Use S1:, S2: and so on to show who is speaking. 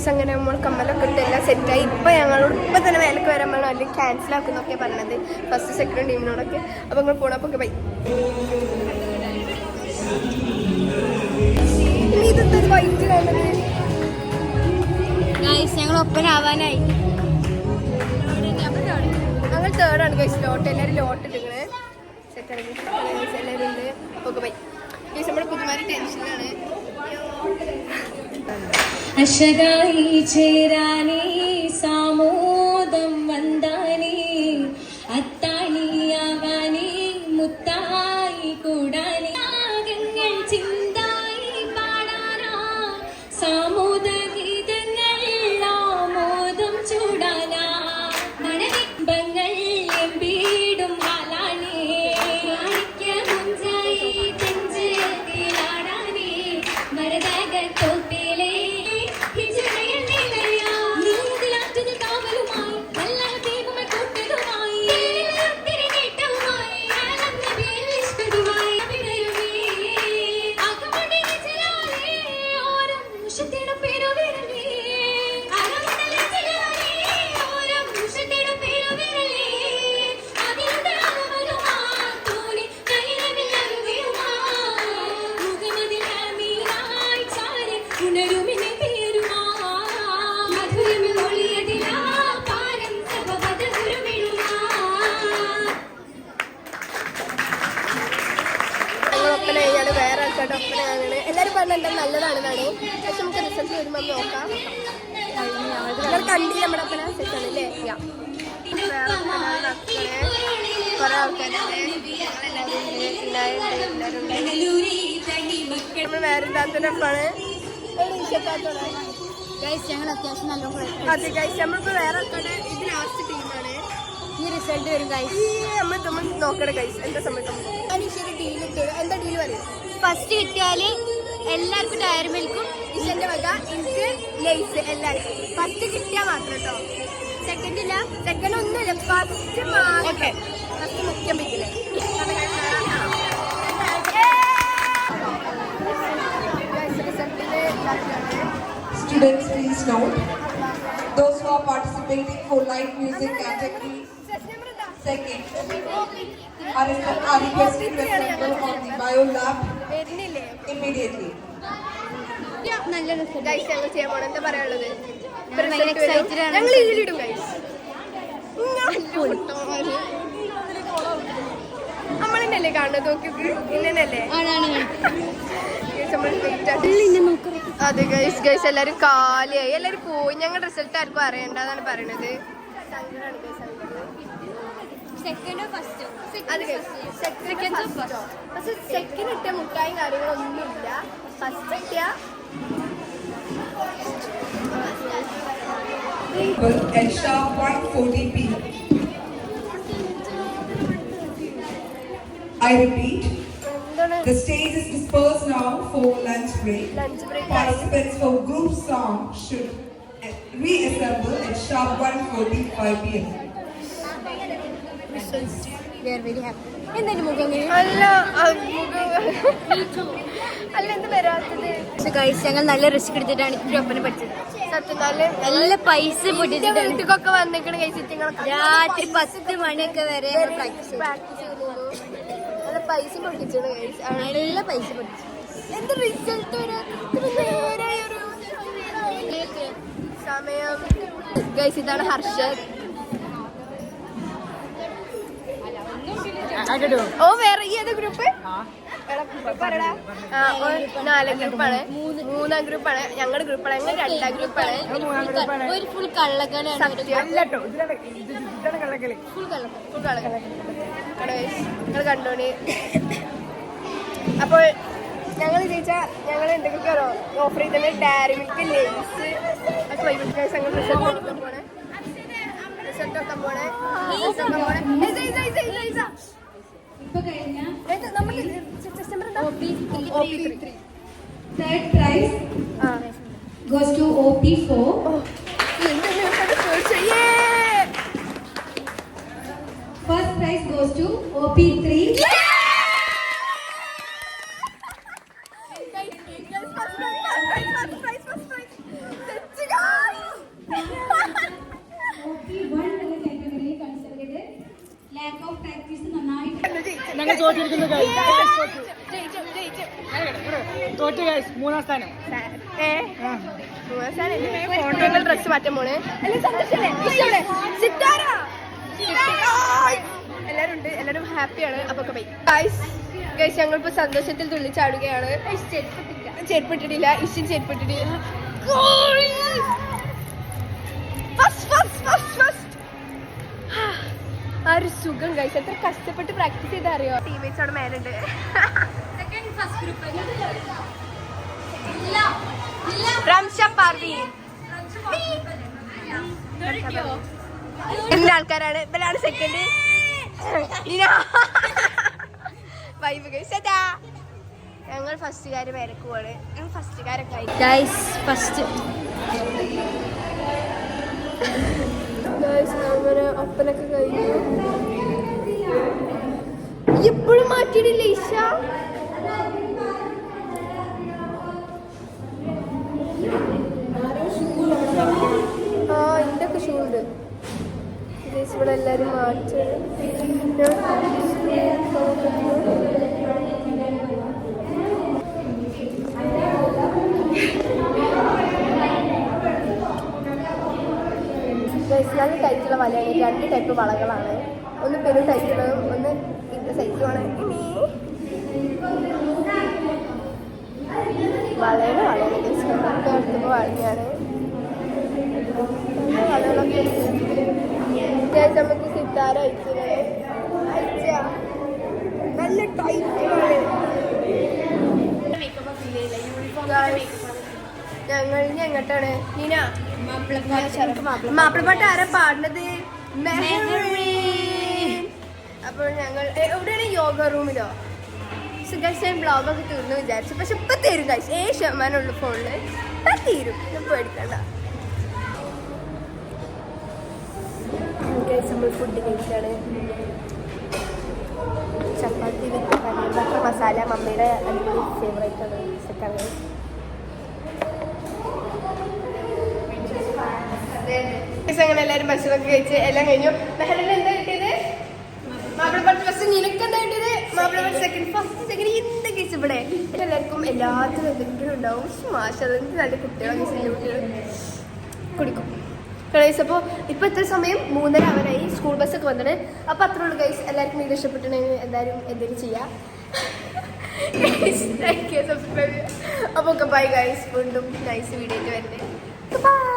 S1: Guys അങ്ങനെ നമ്മൾ കമ്മലൊക്കെ ഇട്ട് എല്ലാം സെറ്റായി. ഇപ്പം ഞങ്ങളോട് ഇപ്പം തന്നെ വേലക്ക് വരാൻ വേണം അല്ലെങ്കിൽ ക്യാൻസൽ ആക്കുന്നൊക്കെ പറഞ്ഞത് ഫസ്റ്റ് സെക്കൻഡ് ടീമിനോടൊക്കെ. അപ്പോൾ നിങ്ങൾ പോണപ്പോൾ ബൈ. ഇനി ഇതെന്തൊരു വൈറ്റ് കാണുന്നത്
S2: ഗൈസ് ഞങ്ങൾ ഒപ്പനാവാനായി.
S1: ഞങ്ങൾ തേർഡാണ് ഗൈസ്. ലോട്ട് എല്ലാവരും ലോട്ട് ഇട്ടിങ്ങനെ സെറ്റാണ് ഗൈസ്. എല്ലാവരും ഉണ്ട്. Okay bye guys. നമ്മുടെ പുതുമാരി ടെൻഷനാണ്.
S2: അശകായി ചേരാനേ സാമോദം വന്ദാനേ അത്താണിയാവാനേ മുത്തായി കൂടാനേ രാഗങ്ങൾ ചിന്തായി പാടാനാ സാമോദ ഗീതങ്ങൾ ആമോദം ചൂടാനാ മണബിംബങ്ങൾ എമ്പീടും ഹാലാനേ കാണിക്ക മുഞ്ചായി തെഞ്ചിലാടാനേ മരതകത്തോപ്പി
S1: എല്ലാവരും പറഞ്ഞ എന്താ നല്ലതാണെന്നാണ്. പക്ഷെ നമുക്ക് റിസൾട്ട് വരുമ്പോൾ നോക്കാം. നിങ്ങൾ കണ്ടില്ല നമ്മുടെ ഒപ്പന സെറ്റാണ് അല്ലേ? കുറെ ആൾക്കാരുണ്ട്. നമ്മൾ വേറെ ഇല്ലാത്തൊരൊപ്പാണ്.
S2: ഞങ്ങൾ അത്യാവശ്യം നല്ല
S1: അതെ ഗൈസ്. നമ്മളിപ്പോൾ വേറെ ആൾക്കാരുടെ ഇത് ലാസ്റ്റ് ടീമാണ്.
S2: ഈ റിസൾട്ട് വരും ഗൈസ്.
S1: നമ്മൾ നോക്കണം ഗൈസ്. എന്താ സമയത്ത് അനീഷൊരു ഡീൽ ഇട്ട് എന്താ ഡീൽ പറയും?
S2: ഫസ്റ്റ് കിട്ടിയാല് എല്ലാവർക്കും ഡയറി മിൽക്കും
S1: ഇഷന്റെ വക എനിക്ക് ലേസ് എല്ലാവർക്കും. ഫസ്റ്റ് കിട്ടിയാൽ മാത്രം കേട്ടോ. സെക്കൻഡ് ഇല്ല. സെക്കൻഡ് ഒന്നുമില്ല. ഫസ്റ്റ് മാത്രം. ഫസ്റ്റ് മുഖ്യം പിക്കില്ല.
S3: Students, please note, those who are participating for live music category second are requested to assemble on the bio lab immediately.
S1: Guys ഞങ്ങൾ ചെയ്യാൻ പോകണം. എന്താ പറയാനുള്ളത്? ഞങ്ങൾ ഇതിലിടും ഗൈസ്. നമ്മളെന്നല്ലേ കാണുന്നത്? നോക്കി ഇന്നല്ലേ? അതെ ഗൈസ്. ഗൈസ് എല്ലാരും കാലിയായി. എല്ലാരും പോയി. ഞങ്ങളുടെ റിസൾട്ട് ആർക്കും അറിയണ്ടെന്നാണ് പറയണത്. സെക്കൻഡ് ഇട്ട മുട്ടായും കാര്യങ്ങളൊന്നുമില്ല. ഫസ്റ്റ് ഇട്ട
S3: at sharp 1:40 p.m. I repeat, the stage is dispersed now for lunch break. Participants for group song should reassemble at sharp 1:45 p.m.
S2: We are very happy. എന്തായാലും മുഖം
S1: അല്ല എന്ത് വരാത്തത്?
S2: ഞങ്ങൾ നല്ല റിസ്ക് എടുത്തിട്ടാണ് ഇത്തിരി ഒപ്പന പഠിച്ചത്.
S1: സത്യം
S2: നല്ല പൈസ
S1: വീട്ടിലൊക്കെ വന്നിക്കണ കഴിച്ചിട്ട്
S2: രാത്രി 10 മണിയൊക്കെ വരെ
S1: പ്രാക്ടീസ് ചെയ്തു. നല്ല പൈസ പൊട്ടിച്ചത്.
S2: നല്ല പൈസ പൊട്ടിച്ചു.
S1: എന്ത് റിസൾട്ട് സമയം ഗൈസ്. ഇതാണ് ഹർഷദ്. ഓ വേറെ ഈ ഏത് ഗ്രൂപ്പ്? 4 ഗ്രൂപ്പാണ്. 3 ഗ്രൂപ്പാണ്. ഞങ്ങളുടെ ഗ്രൂപ്പാണ്. ഞങ്ങൾ 2 ഗ്രൂപ്പാണ്.
S2: ഒരു ഫുൾ കള്ളക്കളിയാണ്.
S1: നിങ്ങൾ കണ്ടോണി. അപ്പോൾ ഞങ്ങൾ ജയിച്ചാൽ ഞങ്ങൾ എന്തൊക്കെയാണോ ഓഫർ ചെയ്തത്? ഡയറി മിൽക്ക്, ലേസ്, ഞങ്ങൾ റിസൾട്ട് കൊടുക്കാൻ പോണേ. റിസൾട്ട് വെക്കാൻ പോണേ.
S3: Third prize goes to OP4. First prize goes to OP3.
S1: First prize.
S4: തോറ്റിരിക്കുന്നു തോറ്റ് ഗൈസ് 3-ാം സ്ഥാനം.
S1: ഡ്രസ് മാറ്റാൻ പോണ്. എല്ലാരും ഉണ്ട്, എല്ലാരും ഹാപ്പിയാണ്. അപ്പൊ ഗൈസ് ഞങ്ങളിപ്പോ സന്തോഷത്തിൽ തുള്ളിച്ചാടുകയാണ്. ചെരുപ്പിട്ടിട്ടില്ല, ഇഷ്ടം ചെരുപ്പിട്ടിട്ടില്ല. ആ ഒരു സുഖം ഗൈസ്, എത്ര കഷ്ടപ്പെട്ട് പ്രാക്ടീസ് ചെയ്താ അറിയോ. ടീമേറ്റ്സ് അവിടെ മേലുണ്ട്. എന്റെ ആൾക്കാരാണ്, ഇവരാണ് സെക്കൻഡ്. ഞങ്ങൾ ഫസ്റ്റുകാര് പേരക്കുവാണ്. ഞങ്ങൾ ഫസ്റ്റുകാരൊക്കെ ആയി. അങ്ങനെ ഒപ്പനൊക്കെ കഴിഞ്ഞു. എപ്പോഴും മാറ്റിയിട്ടില്ല ഈശ. ആ ഇതൊക്കെ ഷൂ ഉണ്ട്. ഇവിടെ എല്ലാരും മാറ്റി. നല്ല ടൈറ്റുള്ള വലയാണ്. 2 ടൈപ്പ് വളകളാണ്. ഒന്ന് പെരു ടൈറ്റുള്ളതും ഒന്ന് ഇന്ന സൈസുമാണ്. വളയുടെ അടുത്തപ്പോൾ വളയാണ്. വളകളൊക്കെ നമുക്ക് സിത്താര അയച്ചത് നല്ല ടൈറ്റാണ്. ഞങ്ങൾ ഇനി എങ്ങോട്ടാണ് നീന? മാപ്പിളപ്പാട്ട് ആരാ പാടുന്നത്? അപ്പോൾ ഞങ്ങൾ എവിടെയാണ്? യോഗ റൂമിലോ? ഗൈസ് ഞാൻ ബ്ലോഗൊക്കെ തീർന്നു വിചാരിച്ചു. പക്ഷെ ഇപ്പം തരും ഗൈസ്. 7% ഫോണില് തീരും. പേടിക്കണ്ട ഗൈസ്. നമ്മൾ ഫുഡ് കഴിച്ചാണ്. ചപ്പാത്തി വിത്ത് പനീർ ബട്ടർ മസാല. മമ്മിയുടെ അടിപൊളി ഫേവറേറ്റ് ആണ്. സെറ്റാണ് അങ്ങനെ എല്ലാവരും ഭക്ഷണമൊക്കെ കഴിച്ച് എല്ലാം കഴിഞ്ഞു. മെഹറിന് എന്താ കിട്ടിയത്? മാപ്പിളപ്പാട്ട് ഫസ്റ്റ്. നിനക്ക് എന്താ കിട്ടിയത്? മാപ്പിളപ്പാട്ട് സെക്കൻഡ്. ഫസ്റ്റ് സെക്കൻഡ് എന്ത് കേസ് ഇവിടെ എല്ലാവർക്കും എല്ലാത്തിനും എന്തെങ്കിലും ഉണ്ടാവും. മാഷത് നല്ല കുട്ടികളൊക്കെ ചെറിയ കുട്ടികൾ കുടിക്കും ഗൈസ്. അപ്പോൾ ഇപ്പോൾ എത്ര സമയം? 3:30 ആവാനായി. സ്കൂൾ ബസ്സൊക്കെ വന്നിട്ട്. അപ്പോൾ അത്രേ ഉള്ളൂ ഗൈസ്. എല്ലാവർക്കും വീഡിയോ ഇഷ്ടപ്പെട്ടിട്ടുണ്ടെങ്കിൽ എല്ലാവരും എന്തെങ്കിലും ചെയ്യാം. സബ്സ്ക്രൈബ് ചെയ്യുക. അപ്പോൾ ബൈ ഗൈസ്. വീണ്ടും നൈസ് വീഡിയോ ആയിട്ട് വരുന്നത്. ബൈ.